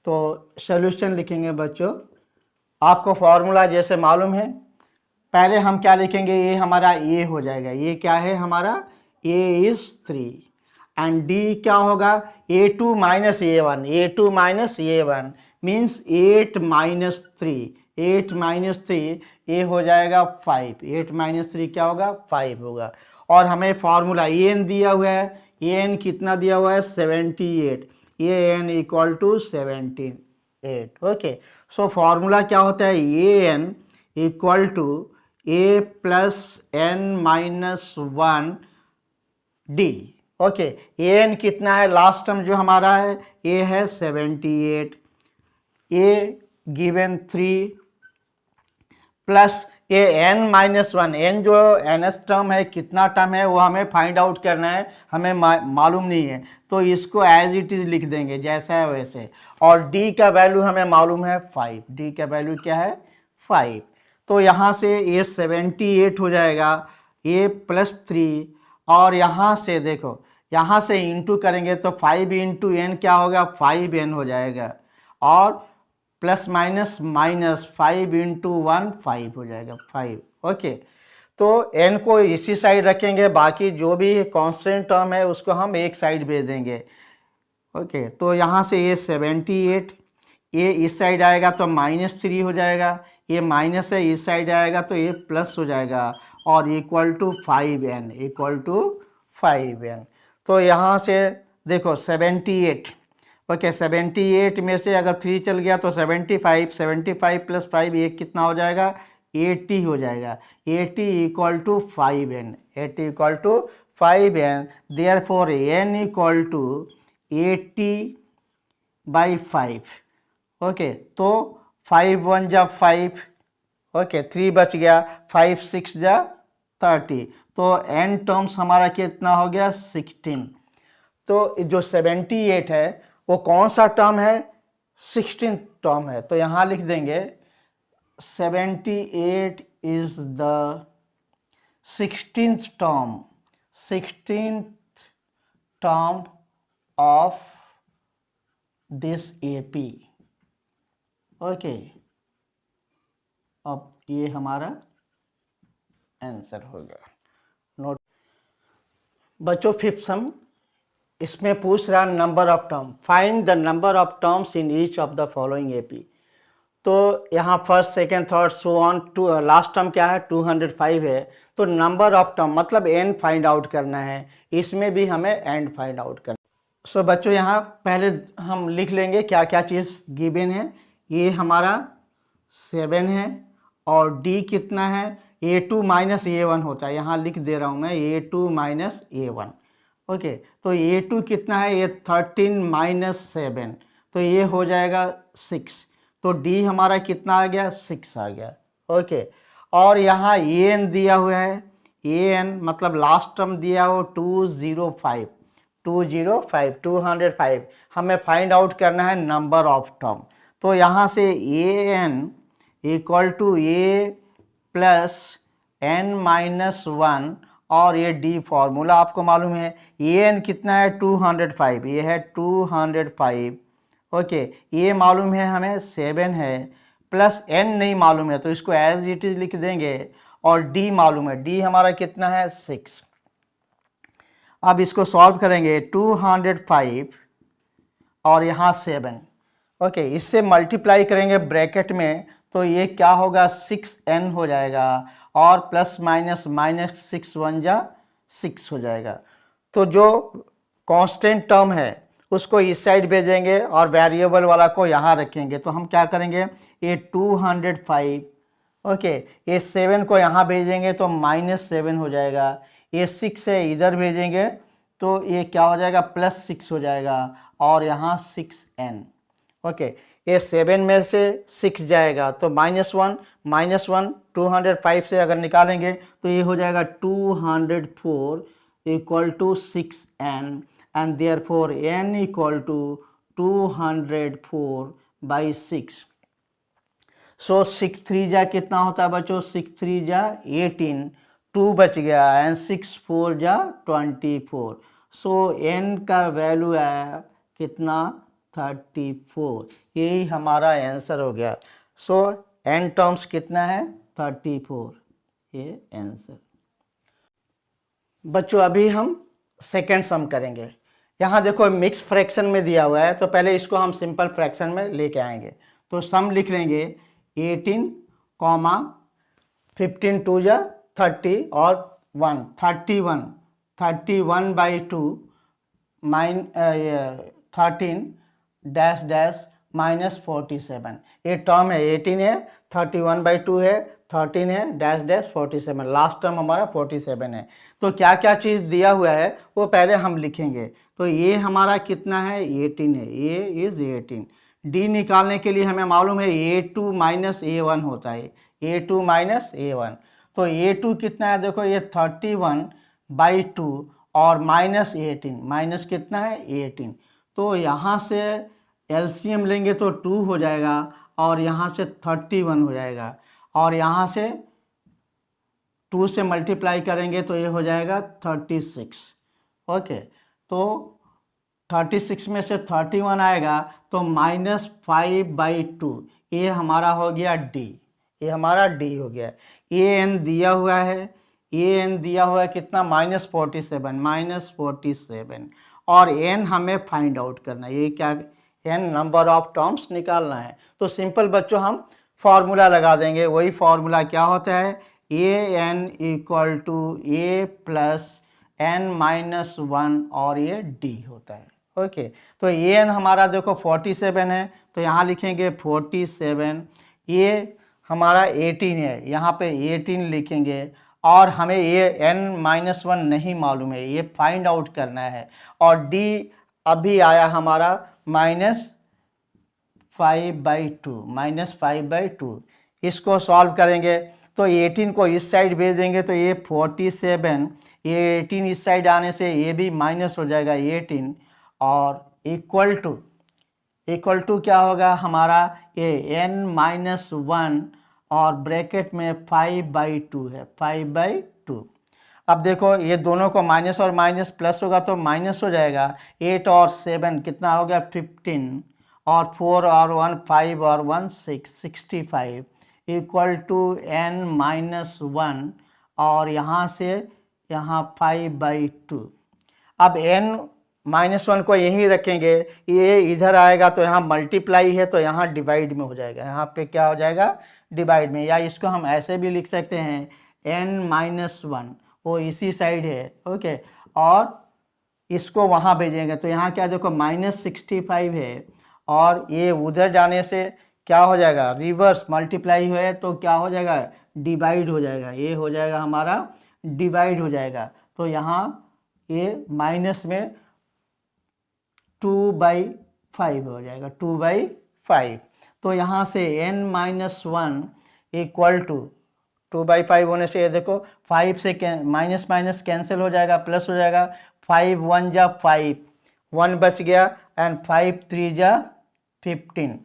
तो सॉल्यूशन लिखेंगे बच्चों। आपको फॉर्मूला जैसे मालूम है, पहले हम क्या लिखेंगे, ये हमारा ए हो जाएगा, ये क्या है हमारा, ए इज 3 एंड डी क्या होगा, A2 minus A1, A2 minus A1 means 8 minus 3, 8 minus 3 ये हो जाएगा 5, 8 माइनस 3 क्या होगा 5 होगा। और हमें फार्मूला एन दिया हुआ है, एन कितना दिया हुआ है 78, ये n equal to 78। Okay, so formula क्या होता है, a n equal to a plus n minus 1 d. Okay, n कितना है, लास्ट टर्म जो हमारा है ए है 78, ए given 3 plus A N minus 1, N जो एन एस टर्म है कितना टर्म है वो हमें फाइंड आउट करना है, हमें मालूम नहीं है, तो इसको एज इट इज लिख देंगे जैसा है वैसे। और डी का वैल्यू हमें मालूम है 5, डी का वैल्यू क्या है 5। तो यहाँ से ये 78 हो जाएगा, ए प्लस 3, और यहाँ से देखो, यहाँ से इंटू करेंगे तो 5 इंटू एन क्या होगा 5n हो जाएगा, और प्लस माइनस माइनस 5 इंटू 1 5 हो जाएगा 5। ओके, तो n को इसी साइड रखेंगे, बाकी जो भी कांस्टेंट टर्म है उसको हम एक साइड भेज देंगे। ओके, तो यहाँ से ये 78, ये इस साइड आएगा तो -3 हो जाएगा, ये माइनस है इस साइड आएगा तो ये प्लस हो जाएगा, और equal to 5n, equal to 5n। तो यहाँ से देखो 78, ओके 78 में से अगर 3 चल गया तो 75, 75 प्लस 5 ये कितना हो जाएगा 80 हो जाएगा, 80 equal to 5n, 80 equal to 5n, therefore n equal to 80/5। Okay, तो 5 1 जा 5, ओके 3 बच गया, 5 6 जा 30, तो n टर्म्स हमारा कितना हो गया 16। तो जो 78 है वो कौन सा टर्म है, 16th टर्म है, तो यहाँ लिख देंगे 78 is the 16th term, 16th term of this AP। Okay, अब ये हमारा आंसर होगा। नोट बच्चों, 5th सम इसमें पूछ रहा number of term, find the number of terms in each of the following AP। तो यहाँ first second third so on to, last term क्या है 205 है, तो नंबर ऑफ टर्म मतलब n फाइंड आउट करना है, इसमें भी हमें एंड फाइंड आउट करना है। सो बच्चों यहाँ पहले हम लिख लेंगे क्या क्या चीज़ गिवन है। ये हमारा 7 है, और d कितना है, A2 माइनस A1 होता है, यहाँ लिख दे रहा हूँ मैं A2 माइनस A1। ओके, तो A2 कितना है, ये 13 माइनस 7, तो ये हो जाएगा 6, तो D हमारा कितना आ गया 6 आ गया। ओके, और यहाँ AN दिया हुआ है, AN मतलब लास्ट टर्म दिया हो 205, 205, हमें फाइंड आउट करना है नंबर ऑफ टर्म। तो यहाँ से AN equal to A plus n minus 1, और ये डी फॉर्मूला आपको मालूम है, एन कितना है 205, ये है 205। ओके, ये मालूम है हमें 7 है, प्लस n नहीं मालूम है तो इसको एज इट इज लिख देंगे, और डी मालूम है, डी हमारा कितना है 6। अब इसको सॉल्व करेंगे, 205 और यहाँ 7, ओके इससे मल्टीप्लाई करेंगे ब्रैकेट में, तो ये क्या होगा 6n हो जाएगा, और प्लस माइनस माइनस 6 1 जा 6 हो जाएगा। तो जो कांस्टेंट टर्म है उसको इस साइड भेजेंगे और वेरिएबल वाला को यहाँ रखेंगे। तो हम क्या करेंगे, ये 205, ओके ये 7 को यहाँ भेजेंगे तो -7 हो जाएगा, ये 6 है इधर भेजेंगे तो ये क्या हो जाएगा +6 हो जाएगा, और यहाँ 6n। ओके, ये 7 में से 6 जाएगा तो -1 205 से अगर निकालेंगे तो ये हो जाएगा 204 equal to 6n, and therefore n equal to 204/6। So 6 3 जा कितना होता है बच्चों, 6 3 जा 18, 2 बच गया, एंड 6 4 जा 24। सो n का वैल्यू आया कितना 34, यही हमारा आंसर हो गया। सो n टर्म्स कितना है 34, ये आंसर। बच्चों अभी हम सेकेंड सम करेंगे। यहाँ देखो मिक्स फ्रैक्शन में दिया हुआ है, तो पहले इसको हम सिंपल फ्रैक्शन में लेके आएंगे। तो सम लिख लेंगे 18, 15 2 जा 30 और 1 31/2 13 डैश डैश -47। ये टर्म है 18 है, 31/2 है, 13 है, डैश डैश 47, लास्ट टर्म हमारा 47 है। तो क्या क्या चीज़ दिया हुआ है वो पहले हम लिखेंगे। तो ये हमारा कितना है 18 है, ये इज़ 18। डी निकालने के लिए हमें मालूम है A2 - A1 होता है, A2 - A1। तो A2 कितना है देखो, ये 31/2 और -18, माइनस कितना है 18। तो यहाँ से एलसीएम लेंगे तो 2 हो जाएगा और यहाँ से 31 हो जाएगा, और यहाँ से 2 से मल्टीप्लाई करेंगे तो ये हो जाएगा 36। ओके, तो 36 में से 31 आएगा तो -5/2, ये हमारा हो गया डी, ये हमारा डी हो गया। ए एन दिया हुआ है, ए एन दिया हुआ है कितना -47, और एन हमें फाइंड आउट करना है। ये क्या, एन नंबर ऑफ टर्म्स निकालना है। तो सिंपल बच्चों हम फॉर्मूला लगा देंगे। वही फॉर्मूला क्या होता है, a n equal to a plus n-1 और ये डी होता है। ओके, तो ए एन हमारा देखो 47 है, तो यहाँ लिखेंगे 47। ये हमारा 18 है, यहाँ पे 18 लिखेंगे, और हमें ये n-1 नहीं मालूम है, ये फाइंड आउट करना है। और डी अभी आया हमारा -5/2, इसको सॉल्व करेंगे तो 18 को इस साइड भेज देंगे तो ये 47, ये 18 इस साइड आने से ये भी माइनस हो जाएगा 18, और इक्वल टू क्या होगा हमारा, ये n-1 और ब्रैकेट में 5/2 है, 5/2। अब देखो ये दोनों को माइनस और माइनस प्लस होगा तो माइनस हो जाएगा। 8 और 7 कितना हो गया 15, और 4 और 1 5 और 1 6, 65 इक्वल टू n-1, और यहाँ से यहाँ 5/2। अब n-1 को यहीं रखेंगे, ये इधर आएगा तो यहाँ मल्टीप्लाई है तो यहाँ डिवाइड में हो जाएगा, यहाँ पे क्या हो जाएगा डिवाइड में। या इसको हम ऐसे भी लिख सकते हैं n-1 वो इसी साइड है। ओके, और इसको वहाँ भेजेंगे तो यहाँ क्या देखो -65 है, और ये उधर जाने से क्या हो जाएगा रिवर्स मल्टीप्लाई हुए तो क्या हो जाएगा डिवाइड हो जाएगा, ये हो जाएगा हमारा डिवाइड हो जाएगा। तो यहाँ ये माइनस में 2/5 हो जाएगा, 2/5। तो यहाँ से n-1 इक्वल टू 2/5 होने से ये देखो 5 से माइनस माइनस कैंसिल हो जाएगा, प्लस हो जाएगा। 5 1 जा 5, 1 बच गया, एंड 5 3 जा 15।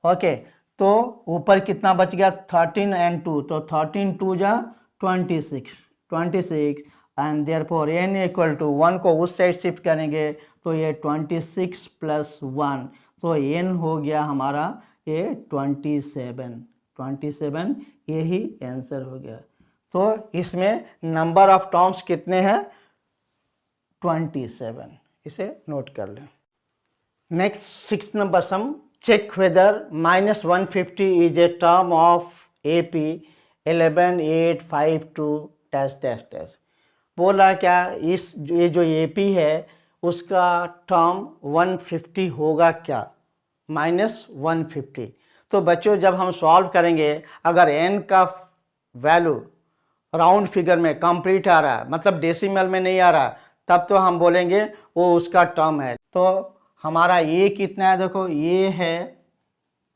ओके, तो ऊपर कितना बच गया 13 एंड 2, तो 13 2 जा 26, and therefore n equal to 1 को उस साइड शिफ्ट करेंगे तो ये 26 + 1, तो n हो गया हमारा ये 27, यही आंसर हो गया। तो इसमें नंबर ऑफ टर्म्स कितने हैं 27, इसे नोट कर लें। Next 6 number sum, check whether -150 is a term of AP 11,852 .. बोला क्या ये जो AP है उसका टर्म 150 होगा क्या, -150। तो बच्चों जब हम सॉल्व करेंगे, अगर n का वैल्यू राउंड फिगर में कंप्लीट आ रहा है, मतलब डेसिमल में नहीं आ रहा, तब तो हम बोलेंगे वो उसका टर्म है। तो हमारा ये कितना है देखो, ये है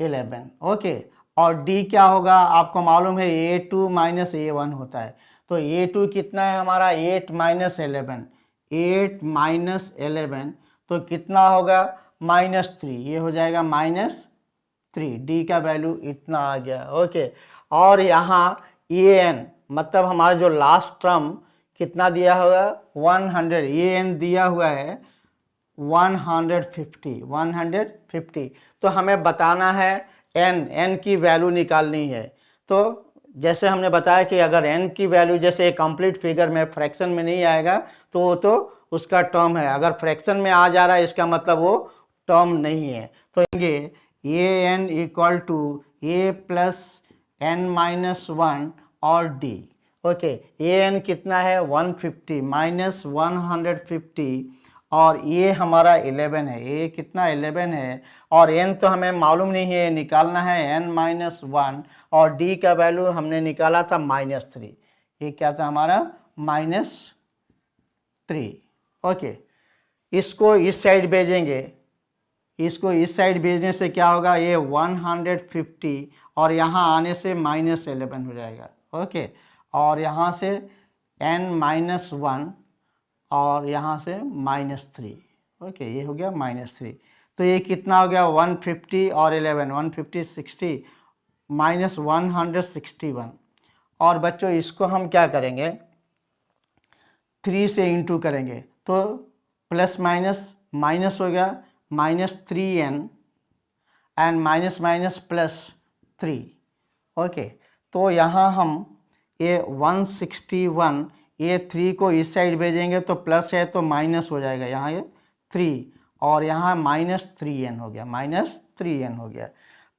11। ओके, और d क्या होगा आपको मालूम है A2 - A1 होता है। तो A2 कितना है हमारा 8 - 11, तो कितना होगा -3, ये हो जाएगा -3। d का वैल्यू इतना आ गया। ओके, और यहाँ an मतलब हमारा जो लास्ट टर्म कितना दिया होगा 100, an दिया हुआ है 150। तो हमें बताना है n की वैल्यू निकालनी है। तो जैसे हमने बताया कि अगर n की वैल्यू जैसे कंप्लीट फिगर में फ्रैक्शन में नहीं आएगा तो वो तो उसका टर्म है, अगर फ्रैक्शन में आ जा रहा है इसका मतलब वो टर्म नहीं है। तो ये a n equal to a plus n minus 1 और d। ओके, ए n कितना है 150 माइनस 150 और ये हमारा 11 है, ये कितना 11 है और n तो हमें मालूम नहीं है, निकालना है n माइनस 1 और d का वैल्यू हमने निकाला था -3। ये क्या था हमारा -3। ओके, इसको इस साइड भेजेंगे, इसको इस साइड भेजने से क्या होगा, ये 150 और यहाँ आने से -11 हो जाएगा। ओके, और यहाँ से n माइनस 1 और यहाँ से -3। ओके, ये हो गया -3। तो ये कितना हो गया 150 और 11 150 60 माइनस 161। और बच्चों इसको हम क्या करेंगे 3 से इंटू करेंगे तो प्लस माइनस हो गया -3n and minus minus plus 3। Okay, तो यहाँ हम ये 161 ये 3 को इस साइड भेजेंगे तो प्लस है तो माइनस हो जाएगा, यहाँ ये 3 और यहाँ -3n हो गया, -3n हो गया।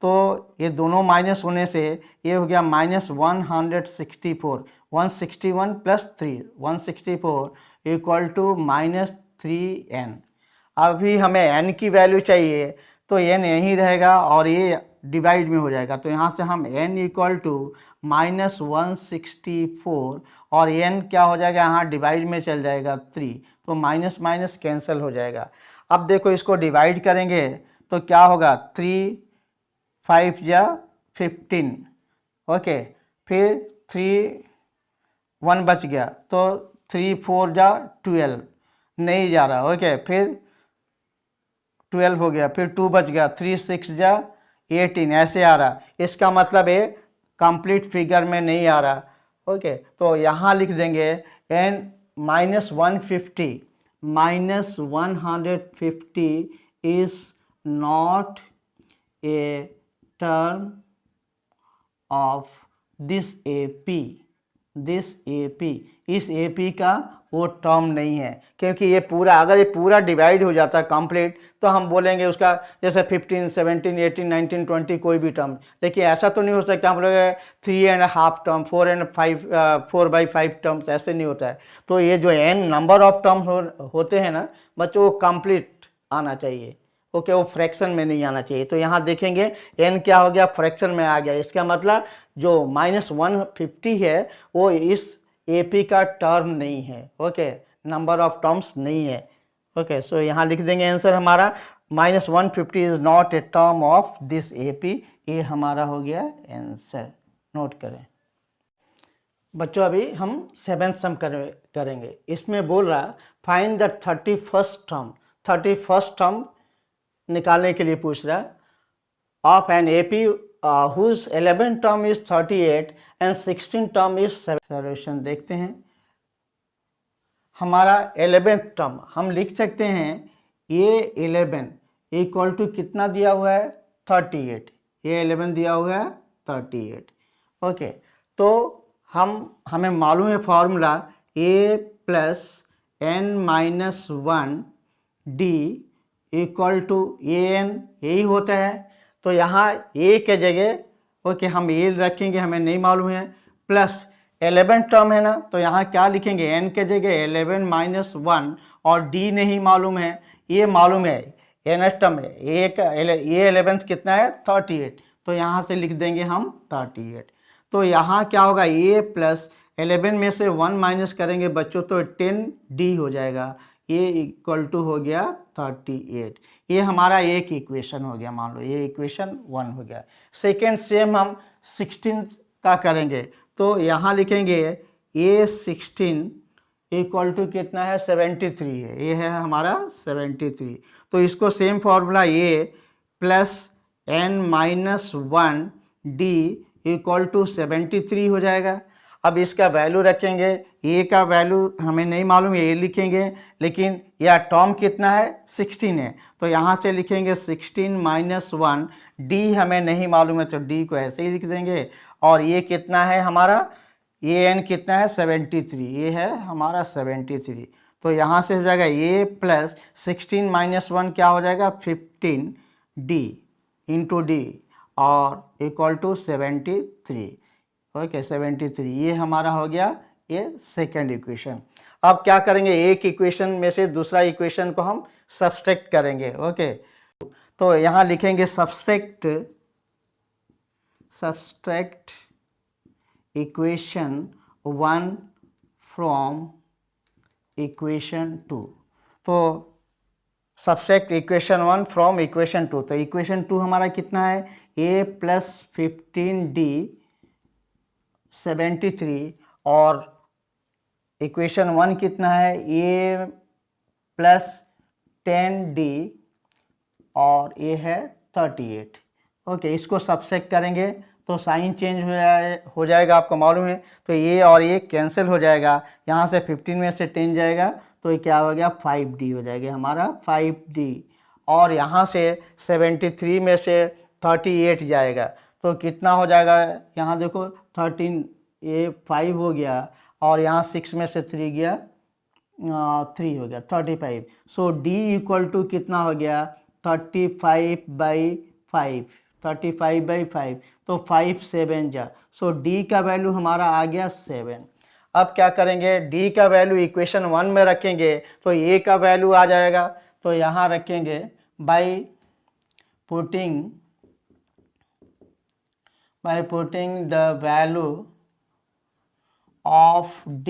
तो ये दोनों माइनस होने से ये हो गया -164 161 प्लस 3 164 इक्वल टू -3n। अभी हमें n की वैल्यू चाहिए तो n यहीं रहेगा और ये डिवाइड में हो जाएगा, तो यहाँ से हम n इक्वल टू -164 और n क्या हो जाएगा यहाँ डिवाइड में चल जाएगा 3, तो माइनस माइनस कैंसिल हो जाएगा। अब देखो इसको डिवाइड करेंगे तो क्या होगा 3 5 या 15। ओके, फिर 3 1 बच गया तो 3 4 जा 12 नहीं जा रहा। ओके, फिर 12 हो गया, फिर 2 बच गया 3 6 जा 18 ऐसे आ रहा, इसका मतलब ये कंप्लीट फिगर में नहीं आ रहा। ओके, तो यहाँ लिख देंगे n -150 is not a term of this AP। इस AP का वो टर्म नहीं है, क्योंकि ये पूरा अगर ये पूरा डिवाइड हो जाता कंप्लीट तो हम बोलेंगे उसका जैसे 15 17 18 19 20 कोई भी टर्म, लेकिन ऐसा तो नहीं हो सकता हम लोग 3.5 टर्म 4/5 टर्म्स ऐसे नहीं होता है। तो ये जो n नंबर ऑफ टर्म्स होते हैं ना बच्चों, वो कंप्लीट आना चाहिए। ओके, वो फ्रैक्शन में नहीं आना चाहिए। तो यहाँ देखेंगे n क्या हो गया फ्रैक्शन में आ गया, इसका मतलब जो -150 है वो इस AP का टर्म नहीं है। ओके, नंबर ऑफ टर्म्स नहीं है। ओके, सो यहाँ लिख देंगे आंसर हमारा -150 is not a term of this AP। ये हमारा हो गया आंसर, नोट करें बच्चों। अभी हम 7th सम करेंगे। इसमें बोल रहा फाइंड द 31st टर्म निकालने के लिए पूछ रहा of an AP whose 11th term is 38 and 16th term is 7। Solution देखते हैं। हमारा 11th टर्म हम लिख सकते हैं ये 11 इक्वल टू कितना दिया हुआ है 38, ये 11 दिया हुआ है 38। ओके, तो हमें मालूम है formula a plus n minus 1 d equal to an, यही होता है। तो यहाँ a के जगह ओके हम a रखेंगे, हमें नहीं मालूम है, प्लस 11 टर्म है ना, तो यहाँ क्या लिखेंगे n के जगह 11 माइनस 1 और d नहीं मालूम है, ये मालूम है nth टर्म है, ये 11th कितना है 38, तो यहाँ से लिख देंगे हम 38। तो यहाँ क्या होगा a प्लस 11 में से 1 माइनस करेंगे बच्चों तो 10d हो जाएगा, ये इक्वल टू हो गया 38। ये हमारा एक इक्वेशन हो गया, मान लो ये इक्वेशन 1 हो गया। सेकेंड सेम हम 16 का करेंगे, तो यहाँ लिखेंगे a16 इक्वल टू कितना है 73 है, ये है हमारा 73। तो इसको same formula a plus n minus 1 d equal to 73 हो जाएगा। अब इसका वैल्यू रखेंगे, ए का वैल्यू हमें नहीं मालूम है, ए लिखेंगे, लेकिन यह टर्म कितना है 16 है, तो यहाँ से लिखेंगे 16 माइनस 1, डी हमें नहीं मालूम है तो डी को ऐसे ही लिख देंगे। और ये कितना है हमारा, ए एन कितना है 73, ये है हमारा 73, तो यहाँ से हो जाएगा ए प्लस 16 माइनस 1 क्या हो जाएगा 15 डी इंटू डी और इक्वल टू 73। ओके 73, ये हमारा हो गया ये सेकेंड इक्वेशन। अब क्या करेंगे, एक इक्वेशन में से दूसरा इक्वेशन को हम सब्सट्रैक्ट करेंगे। ओके तो यहाँ लिखेंगे सब्सट्रैक्ट इक्वेशन 1 फ्रॉम इक्वेशन 2। तो सब्सट्रैक्ट इक्वेशन 1 फ्रॉम इक्वेशन 2, तो इक्वेशन 2 हमारा कितना है, a प्लस 15d 73 और इक्वेशन 1 कितना है a प्लस 10d और ये है 38। ओके इसको सब्सट्रैक्ट करेंगे तो साइन चेंज हो जाएगा, आपको मालूम है, तो ये और ये कैंसिल हो जाएगा, यहाँ से 15 में से 10 जाएगा तो ये क्या हो गया 5d हो जाएगा हमारा 5d, और यहाँ से 73 में से 38 जाएगा तो कितना हो जाएगा, यहाँ देखो 13, ये 5 हो गया और यहाँ 6 में से 3 गया 3 हो गया 35। सो d इक्वल टू कितना हो गया 35/5, 35/5, तो 5 7 जा, सो d का वैल्यू हमारा आ गया 7। अब क्या करेंगे, d का वैल्यू इक्वेशन 1 में रखेंगे तो a का वैल्यू आ जाएगा, तो यहाँ रखेंगे by putting the value of d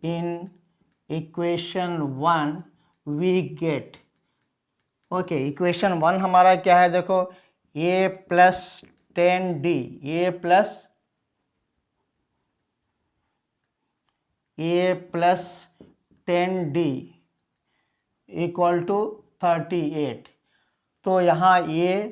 in equation 1 we get. Okay equation 1 हमारा क्या है, देखो a plus 10d, a plus 10d equal to 38, तो यहाँ a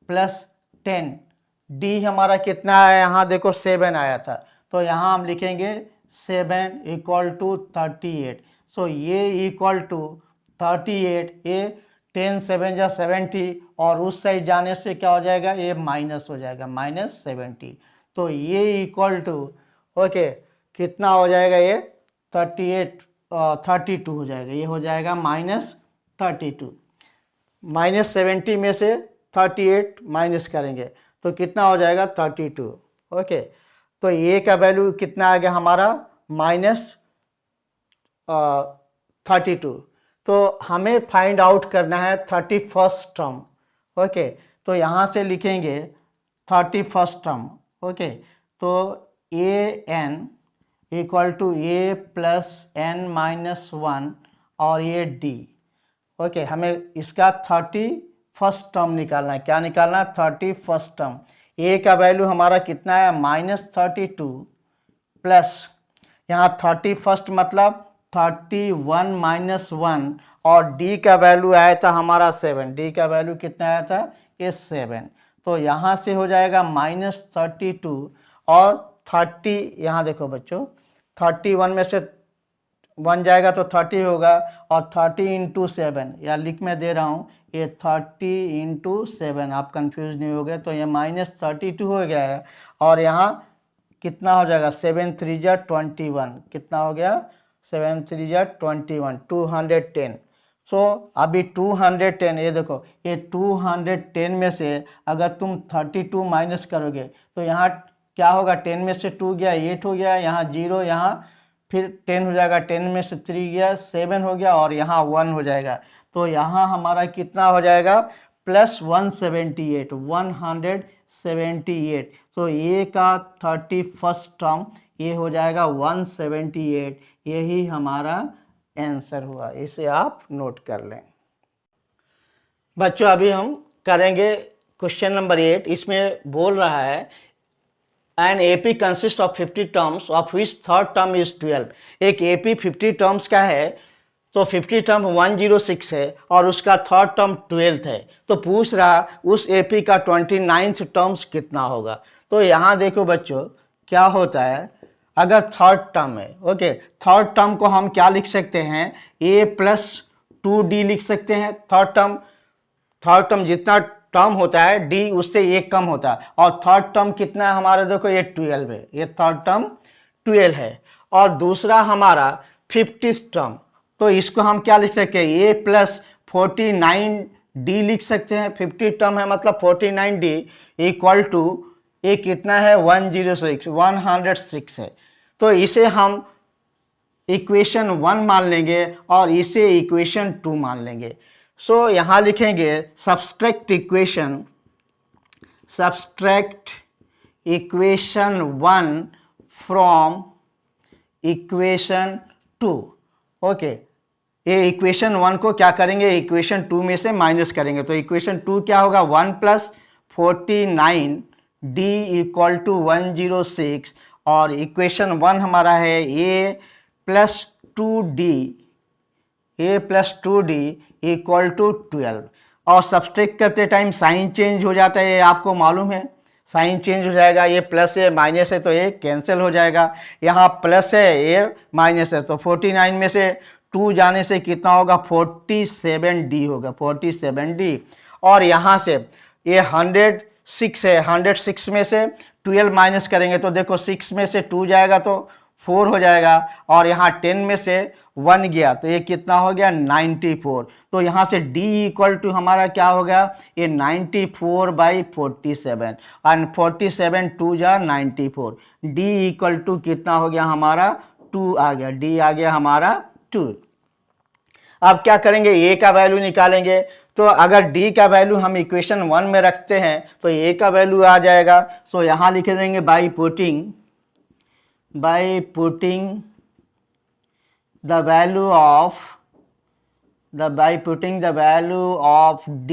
प्लस 10d हमारा कितना है, यहाँ देखो 7 आया था, तो यहाँ हम लिखेंगे 7 इक्वल टू 38। सो ये इक्वल टू 38, ये 10 7 जा 70 और उस साइड जाने से क्या हो जाएगा, ये माइनस हो जाएगा -70, तो ये इक्वल टू ओके कितना हो जाएगा, ये 32 हो जाएगा, ये हो जाएगा -32, -70 में से 38 माइनस करेंगे तो कितना हो जाएगा 32। ओके तो ए का वैल्यू कितना आ गया हमारा -32, तो हमें फाइंड आउट करना है 31st टर्म। ओके तो यहाँ से लिखेंगे 31st टर्म। ओके तो a n equal to a plus n minus 1 और ये डी। ओके हमें इसका 31st टर्म निकालना है, क्या निकालना है 31st टर्म। ए का वैल्यू हमारा कितना है -32 प्लस यहाँ 31st मतलब 31 माइनस 1 और डी का वैल्यू आया था हमारा 7, डी का वैल्यू कितना आया था ये 7, तो यहाँ से हो जाएगा -32 और 30, यहाँ देखो बच्चों 31 में से 1 जाएगा तो 30 होगा और 30 इंटू 7, या लिख मैं दे रहा हूँ ये 30 इंटू 7, आप कंफ्यूज नहीं हो गए, तो ये -32 हो गया है और यहाँ कितना हो जाएगा 7 3 जा 21, कितना हो गया 7 3 जा 21, 210। सो अभी 210, ये देखो ये 210 में से अगर तुम 32 माइनस करोगे तो यहाँ क्या होगा, 10 में से 2 गया 8 हो गया, यहाँ 0, यहाँ फिर 10 हो जाएगा, 10 में से 3 गया 7 हो गया और यहाँ 1 हो जाएगा, तो यहाँ हमारा कितना हो जाएगा +178, 178। तो ये का 31st टर्म ये हो जाएगा 178, यही हमारा आंसर हुआ, इसे आप नोट कर लें। बच्चों अभी हम करेंगे क्वेश्चन नंबर 8। इसमें बोल रहा है an AP consist of 50 terms of which third term is 12। एक AP 50 टर्म्स का है तो 50 टर्म 106 है और उसका थर्ड टर्म 12 है, तो पूछ रहा उस AP का 29th टर्म्स कितना होगा। तो यहाँ देखो बच्चों क्या होता है, अगर थर्ड टर्म है, ओके, थर्ड टर्म को हम क्या लिख सकते हैं, a प्लस 2d लिख सकते हैं। थर्ड टर्म जितना टर्म होता है d उससे एक कम होता है, और थर्ड टर्म कितना है हमारा, देखो ये 12 है, ये थर्ड टर्म 12 है। और दूसरा हमारा 50th टर्म, तो इसको हम क्या लिख सकते हैं, a प्लस 49d लिख सकते हैं। 50 टर्म है मतलब 49d इक्वल टू ये कितना है, 106 है। तो इसे हम इक्वेशन 1 मान लेंगे और इसे इक्वेशन 2 मान लेंगे। सो यहाँ लिखेंगे subtract equation 1 from equation 2। Okay, ये इक्वेशन 1 को क्या करेंगे, इक्वेशन 2 में से माइनस करेंगे। तो इक्वेशन 2 क्या होगा, 1 प्लस 49d इक्वल टू 106, और इक्वेशन 1 हमारा है a plus 2d equal to 12। और सब्सट्रैक्ट करते टाइम साइन चेंज हो जाता है, ये आपको मालूम है, साइन चेंज हो जाएगा, ये प्लस है माइनस है तो ये कैंसिल हो जाएगा। यहाँ प्लस है ये माइनस है, तो 49 में से 2 जाने से कितना होगा, 47d होगा, 47d। और यहाँ से ये 106 है, 106 में से 12 माइनस करेंगे तो देखो 6 में से 2 जाएगा तो 4 हो जाएगा, और यहाँ 10 में से 1 गया तो ये कितना हो गया, 94। तो यहाँ से d इक्वल टू हमारा क्या हो गया, ये 94/47, और 47 2 जा 94, d इक्वल टू कितना हो गया हमारा, 2 आ गया, d आ गया हमारा 2। अब क्या करेंगे, a का वैल्यू निकालेंगे। तो अगर d का वैल्यू हम इक्वेशन 1 में रखते हैं तो a का वैल्यू आ जाएगा। सो यहाँ लिख देंगे by putting the value of d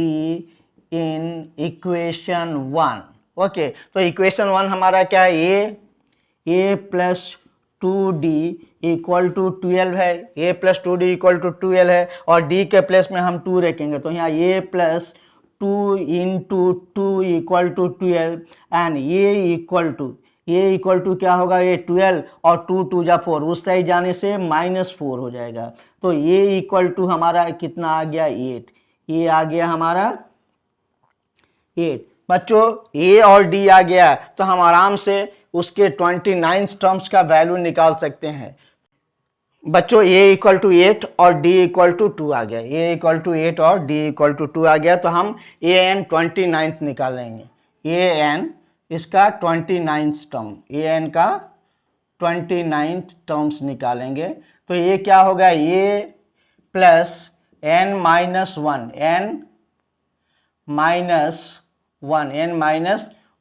in equation 1। Okay, तो इक्वेशन 1 हमारा क्या है, a plus 2d equal to 12 है, a plus 2d equal to 12 है, और d के प्लेस में हम 2 रखेंगे तो यहाँ a plus 2 into 2 equal to 12, and a equal to क्या होगा, ये 12 और 2 2 जा 4, उस साइड जाने से -4 हो जाएगा। तो a इक्वल टू हमारा कितना आ गया, 8, ये आ गया हमारा 8। बच्चों a और d आ गया तो हम आराम से उसके 29 टर्म्स का वैल्यू निकाल सकते हैं। बच्चों a इक्वल टू 8 और d इक्वल टू 2 आ गया, a इक्वल टू 8 और d इक्वल टू 2 आ गया, तो हम an 29 निकालेंगे। an इसका 29 टर्म, an का 29 टर्म्स निकालेंगे। तो ये क्या होगा, a प्लस n माइनस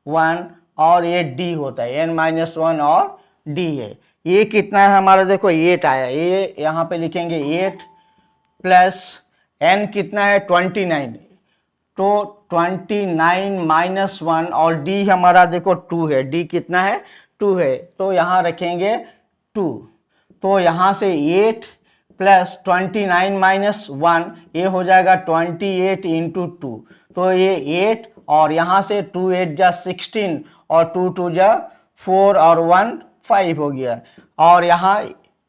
1 और ये d होता है, n माइनस 1 और d है। ये कितना है हमारा, देखो 8 आया, ये यहाँ पे लिखेंगे 8 प्लस n कितना है 29, तो 29 माइनस 1 और d हमारा देखो 2 है, d कितना है 2 है, तो यहाँ रखेंगे 2। तो यहाँ से 8 प्लस 29 माइनस 1 ये हो जाएगा 28 इंटू 2, तो ये 8 और यहाँ से 2 8 जा 16 और 2 2 जा 4 और 1 5 हो गया, और यहाँ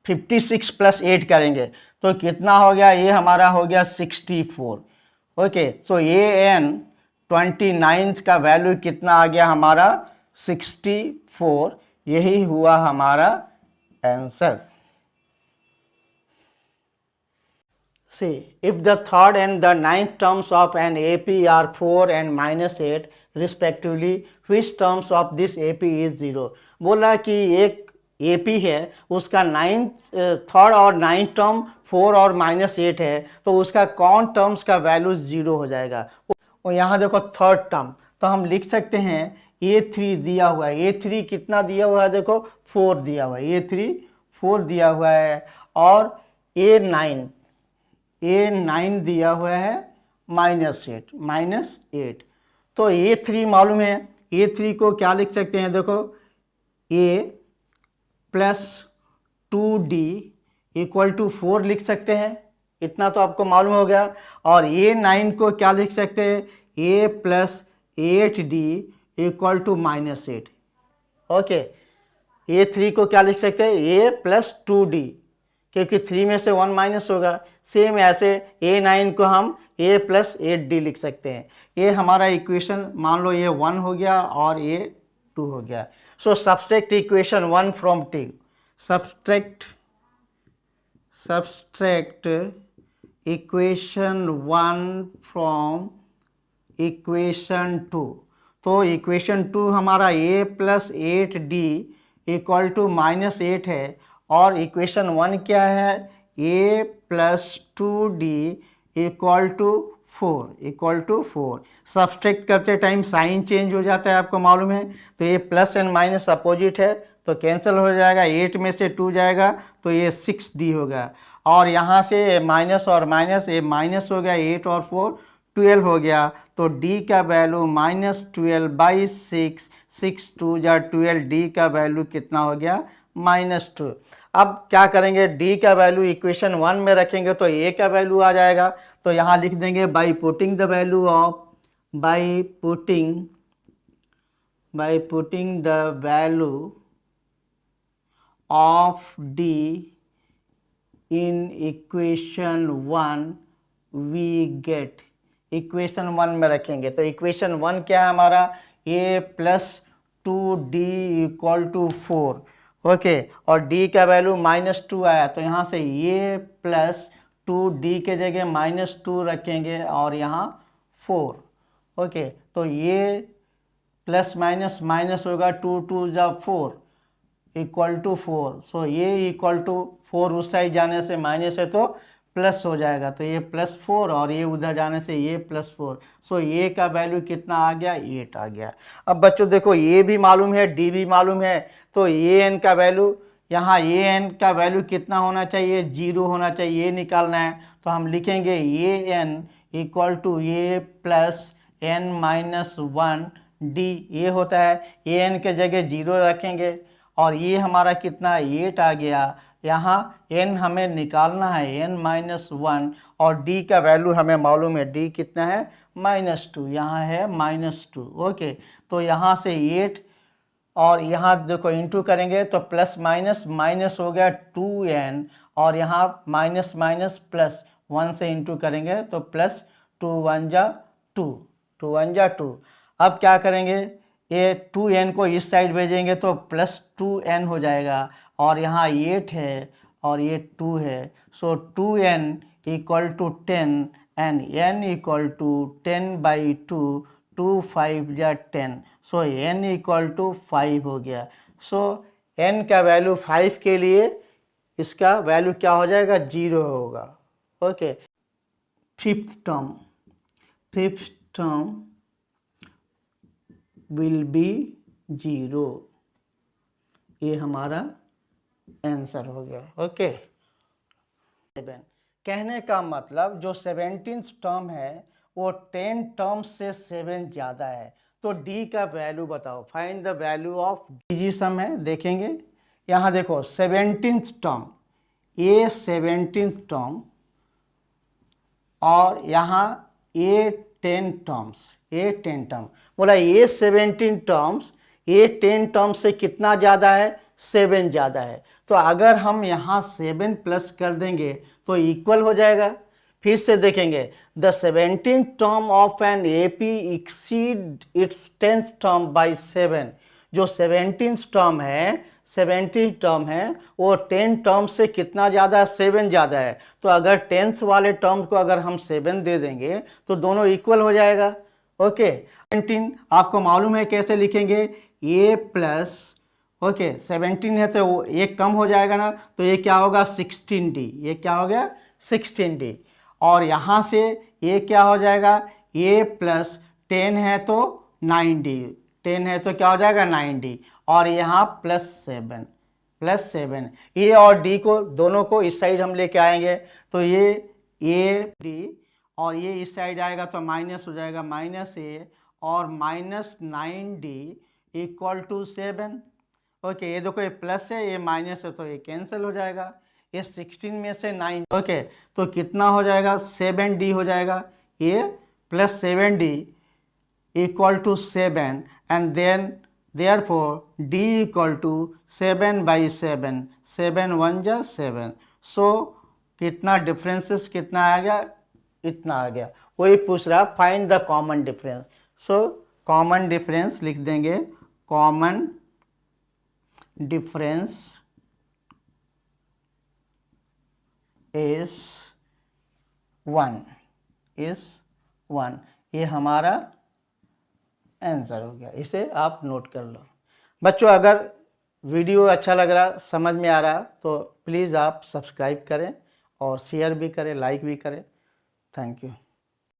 56 प्लस 8 करेंगे तो कितना हो गया, ये हमारा हो गया 64। ओके, सो ये n 29 का वैल्यू कितना आ गया हमारा 64, यही हुआ हमारा answer. See, if the third and the ninth terms of an AP are 4 and -8 respectively, which terms of this AP is 0? बोला कि एक AP है, उसका थर्ड और नाइन्थ टर्म 4 और -8 है, तो उसका कौन टर्म्स का वैल्यू 0 हो जाएगा। और यहाँ देखो थर्ड टर्म, तो हम लिख सकते हैं A3 दिया हुआ है, A3 कितना दिया हुआ है, देखो 4 दिया हुआ है, A3 4 दिया हुआ है, और A9 दिया हुआ है -8। तो A3 मालूम है, A3 को क्या लिख सकते हैं, देखो A plus 2D equal to 4 लिख सकते हैं, इतना तो आपको मालूम हो गया। और A9 को क्या लिख सकते हैं, A plus 8D equal to -8। Okay, A3 को क्या लिख सकते हैं, A प्लस 2D, क्योंकि 3 में से 1 माइनस होगा। सेम ऐसे A9 को हम A प्लस 8D लिख सकते हैं। ये हमारा इक्वेशन, मान लो ये 1 हो गया और ये 2 हो गया। So subtract equation 1 from 2, subtract equation 1 from equation 2। तो इक्वेशन 2 हमारा A plus 8D equal to minus 8 है, और इक्वेशन 1 क्या है, A plus 2D equal to 4 subtract करते टाइम साइन चेंज हो जाता है, आपको मालूम है। तो ये प्लस एंड माइनस अपोजिट है, तो कैंसिल हो जाएगा, 8 में से 2 जाएगा तो ये 6D होगा। और यहाँ से माइनस और माइनस, ये माइनस हो गया, 8 और 4 12 हो गया। तो D का वैल्यू -12/6, 6 2 जा 12, D का वैल्यू कितना हो गया, -2। अब क्या करेंगे, D का वैल्यू इक्वेशन 1 में रखेंगे तो A का वैल्यू आ जाएगा। तो यहाँ लिख देंगे by putting the value of, by putting the value of D in equation 1 we get, equation 1 में रखेंगे तो इक्वेशन 1 क्या है हमारा, A plus 2D equal to 4, okay. और D का वैल्यू -2 आया, तो यहाँ से A प्लस 2D के जगह -2 रखेंगे और यहाँ 4, ओके। तो ये प्लस माइनस माइनस होगा, 2 2 जा 4 इक्वल टू 4। सो ये इक्वल टू 4 उस साइड जाने से माइनस है तो प्लस हो जाएगा, तो ये +4 और ये उधर जाने से ये +4। सो ये का वैल्यू कितना आ गया, 8 आ गया। अब बच्चों देखो, ये भी मालूम है, डी भी मालूम है, तो ए एन का वैल्यू, यहाँ ए एन का वैल्यू कितना होना चाहिए, 0 होना चाहिए, ये निकालना है। तो हम लिखेंगे a n equal to a plus n minus 1 d, ये होता है। ए एन के जगह 0 रखेंगे और ये हमारा कितना 8 आ गया। यहाँ n हमें निकालना है, n -1, और d का वैल्यू हमें मालूम है, d कितना है, -2, यहाँ है -2, ओके। तो यहाँ से 8 और यहाँ देखो इंटू करेंगे तो प्लस माइनस माइनस हो गया 2n, और यहाँ माइनस माइनस प्लस 1 से इंटू करेंगे तो प्लस 2 1 जा 2। अब क्या करेंगे, ये 2n को इस साइड भेजेंगे तो प्लस 2n हो जाएगा, और यहाँ 8 है और ये 2 है। So 2n equal to 10 and n equal to 10/2, 2 5 जा 10। सो n इक्वल टू 5 हो गया। सो n का वैल्यू 5 के लिए इसका वैल्यू क्या हो जाएगा, 0 होगा, okay. Fifth term will be 0, ये हमारा आंसर हो गया, ओके। 7 कहने का मतलब जो 17th टर्म है वो 10 टर्म से 7 ज़्यादा है। तो D का वैल्यू बताओ, find the value of D सम है, देखेंगे। यहाँ देखो 17th टर्म, ये 17th टर्म, और यहाँ ये 10 टर्म, बोला ये 17 टर्म्स, ये 10 टर्म से कितना ज़्यादा है, 7 ज़्यादा है। तो अगर हम यहाँ 7 प्लस कर देंगे तो इक्वल हो जाएगा। फिर से देखेंगे, the 17th term of an AP exceed its 10th term by 7। जो 17th टर्म है वो 10 टर्म से कितना ज़्यादा है, 7 ज़्यादा है। तो अगर 10th वाले टर्म को अगर हम 7 दे देंगे तो दोनों इक्वल हो जाएगा, ओके। 17 आपको मालूम है कैसे लिखेंगे, A प्लस, ओके, 17 है तो वो एक कम हो जाएगा ना, तो ये क्या होगा 16D, ये क्या हो गया 16D। और यहाँ से ये क्या हो जाएगा, A प्लस 10 है तो 9D, 10 है तो क्या हो जाएगा 9D, और यहाँ +7, ए और D को दोनों को इस साइड हम लेके आएंगे तो ये AD, और ये इस साइड आएगा तो माइनस हो जाएगा -A और -9D इक्वल टू 7, ओके। ये देखो ये प्लस है, ये माइनस है, तो ये कैंसिल हो जाएगा। ये 16 में से 9, ओके, तो कितना हो जाएगा 7D हो जाएगा। ये +7D equal to 7, and then Therefore D equal to 7/7, 7 1 जा 7। सो कितना डिफरेंसेस कितना आ गया, इतना आ गया। वही पूछ रहा find the common difference. So common difference लिख देंगे, कॉमन डिफरेंस इज 1, इज 1। ये हमारा आंसर हो गया, इसे आप नोट कर लो। बच्चों अगर वीडियो अच्छा लग रहा, समझ में आ रहा, तो प्लीज़ आप सब्सक्राइब करें और शेयर भी करें, लाइक भी करें। Thank you.